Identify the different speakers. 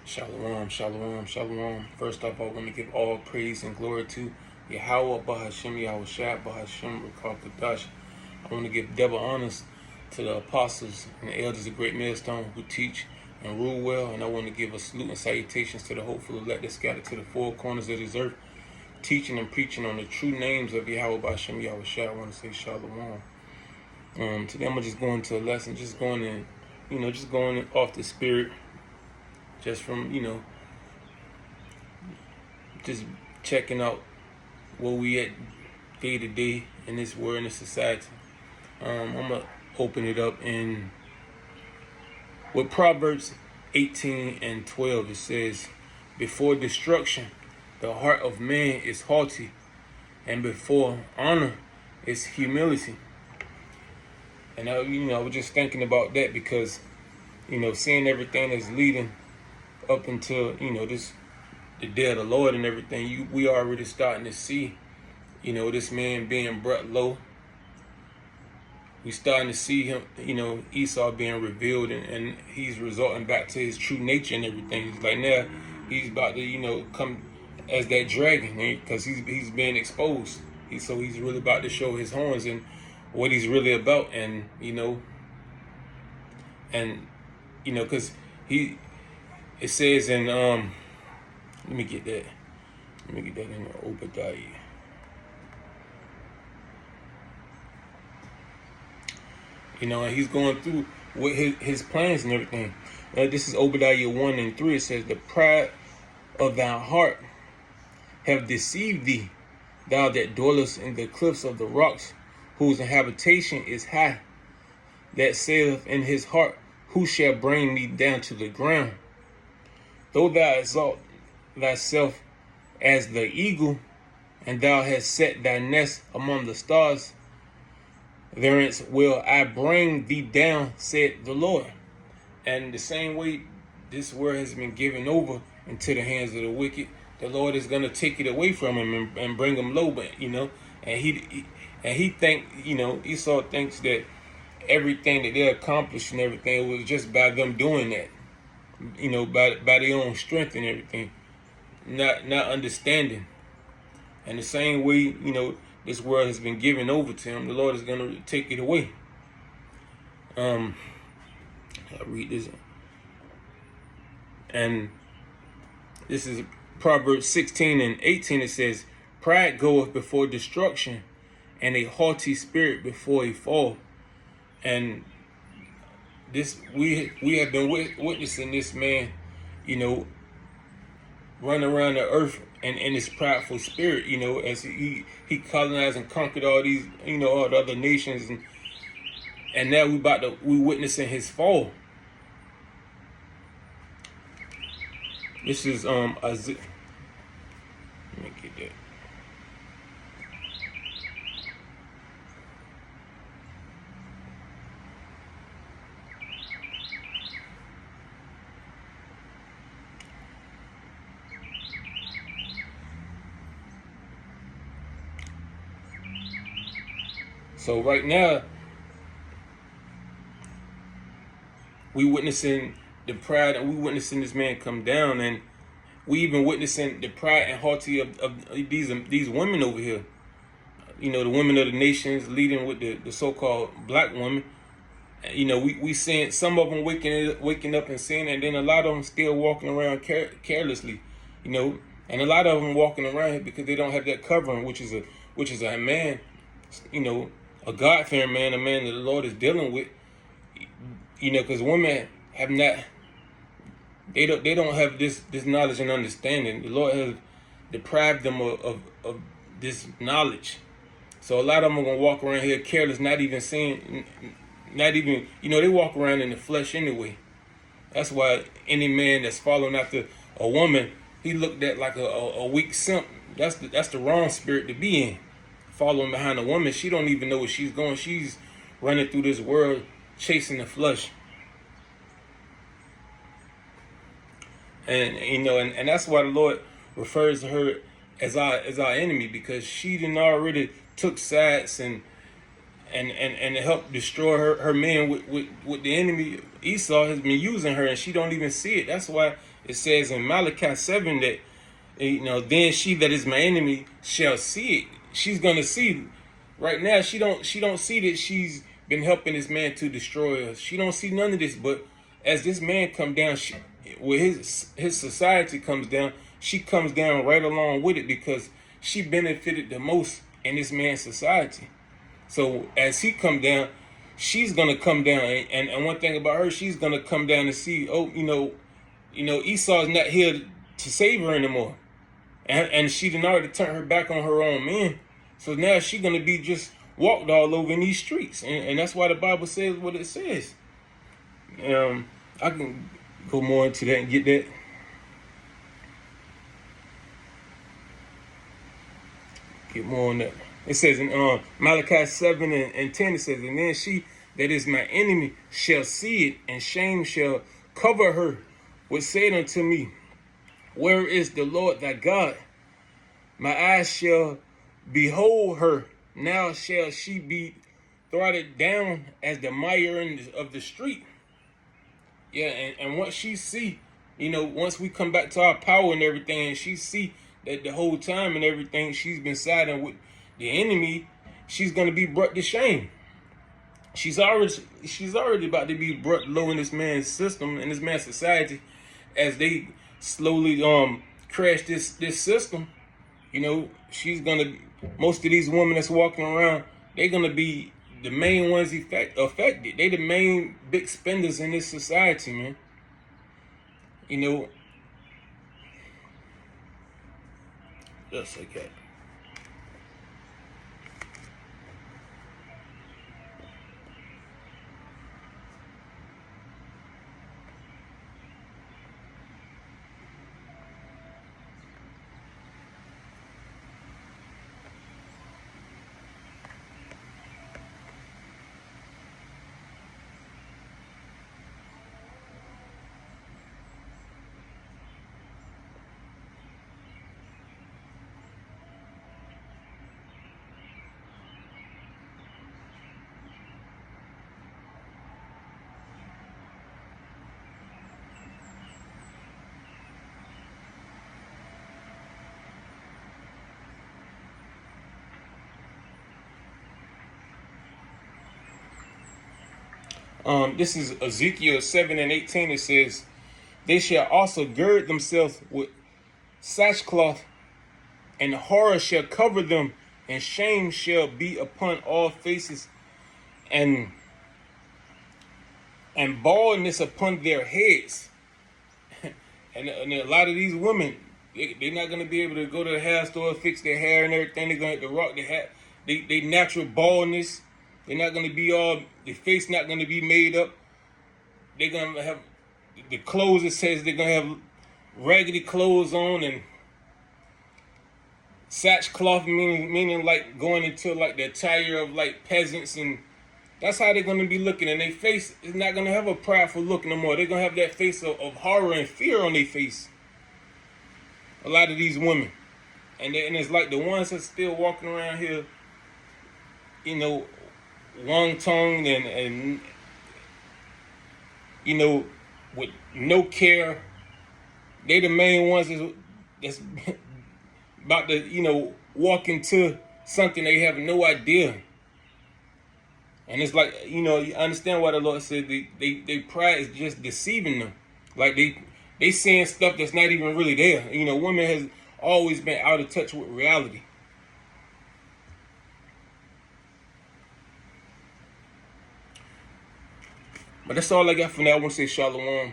Speaker 1: Shalom, shalom, shalom. First off, I want to give all praise and glory to Yahweh, Bahashem, Yahweh Shah, Bahashem, Rakal Kadash. I want to give double honors to the apostles and the elders of Great Millstone who teach and rule well. And I want to give a salute and salutations to the hopeful elect that scattered to the four corners of this earth, teaching and preaching on the true names of Yahweh, Bahashem, Yahweh Shah. I want to say shalom. Today I'm going to just go into a lesson, just going in, just going off the spirit. Just from, just checking out where we at day to day in this world, in this society. I'm going to open it up in with Proverbs 18 and 12. It says, before destruction, the heart of man is haughty, and before honor is humility. And I was just thinking about that because, seeing everything that's leading up until the day of the Lord and everything, we already starting to see this man being brought low. We starting to see him, Esau being revealed, and he's resorting back to his true nature and everything. It's like now he's about to come as that dragon, because he's being exposed. So he's really about to show his horns and what he's really about, and because it says in let me get that in Obadiah. And he's going through with his plans and everything. This is Obadiah 1 and 3. It says, the pride of thy heart have deceived thee, thou that dwellest in the cliffs of the rocks, whose habitation is high, that saith in his heart, who shall bring me down to the ground? Though thou exalt thyself as the eagle, and thou hast set thy nest among the stars, thence will I bring thee down, said the Lord. And the same way this word has been given over into the hands of the wicked, the Lord is going to take it away from him and bring him low. But and he think Esau thinks that everything that they accomplished and everything was just by them doing that. By their own strength and everything, not understanding. And the same way, this world has been given over to him, the Lord is going to take it away. I'll read this. And this is Proverbs 16 and 18. It says, pride goeth before destruction, and a haughty spirit before a fall. And this we have been witnessing this man, run around the earth and in his prideful spirit, as he colonized and conquered all these, all the other nations, and now we witnessing his fall. This is Isaiah. Let me get that. So right now, we witnessing the pride, and we witnessing this man come down, and we even witnessing the pride and haughty of these women over here. The women of the nations leading with the so-called black women. We seeing some of them waking up and seeing, and then a lot of them still walking around carelessly, and a lot of them walking around here because they don't have that covering, which is a man, a God-fearing man, a man that the Lord is dealing with, because women have not, they don't have this knowledge and understanding. The Lord has deprived them of this knowledge. So a lot of them are gonna walk around here careless, not even seeing, they walk around in the flesh anyway. That's why any man that's following after a woman, he looked at like a weak simp. That's the wrong spirit to be in. Following behind a woman, she don't even know where she's going. She's running through this world chasing the flesh. And and that's why the Lord refers to her as our enemy, because she didn't already took sides and and to help destroy her man with the enemy. Esau has been using her, and she don't even see it. That's why it says in Malachi 7 that, then she that is my enemy shall see it. She's gonna see. Right now, she don't see that she's been helping this man to destroy us. She don't see none of this. But as this man come down, with his society comes down, she comes down right along with it, because she benefited the most in this man's society. So as he come down, she's gonna come down, and one thing about her, she's gonna come down and see, Esau's not here to save her anymore, and she done already turned her back on her own man. So now she's gonna be just walked all over in these streets, and that's why the Bible says what it says. I can go more into that and get that. Get more on that. It says in Malachi 7 and 10, it says, and then she that is my enemy shall see it, and shame shall cover her, which said unto me, where is the Lord thy God? My eyes shall behold her. Now shall she be trodden down as the mire of the street. Yeah, and once she see, once we come back to our power and everything, and she see that the whole time and everything she's been siding with the enemy, she's gonna be brought to shame. She's already about to be brought low in this man's system, in this man's society, as they slowly crash this system. She's gonna, most of these women that's walking around, they're gonna be the main ones affected. They the main big spenders in this society, man. Just like that. This is Ezekiel 7 and 18. It says, they shall also gird themselves with sackcloth, and horror shall cover them, and shame shall be upon all faces, and baldness upon their heads. and a lot of these women, they're not going to be able to go to the hair store, fix their hair and everything. They're going to have to rock their hair. They natural baldness. They're not going to be the face not going to be made up. They're going to have the clothes, it says they're going to have raggedy clothes on, and sackcloth, meaning like going into like the attire of like peasants, and that's how they're going to be looking. And their face is not going to have a prideful look no more. They're going to have that face of horror and fear on their face. A lot of these women. And it's like the ones that's still walking around here, wrong-tongued and with no care. They the main ones that's about to, walk into something they have no idea. And it's like, you understand why the Lord said they pride is just deceiving them. Like they saying stuff that's not even really there. Women has always been out of touch with reality. But that's all I got for now. I want to say shalom.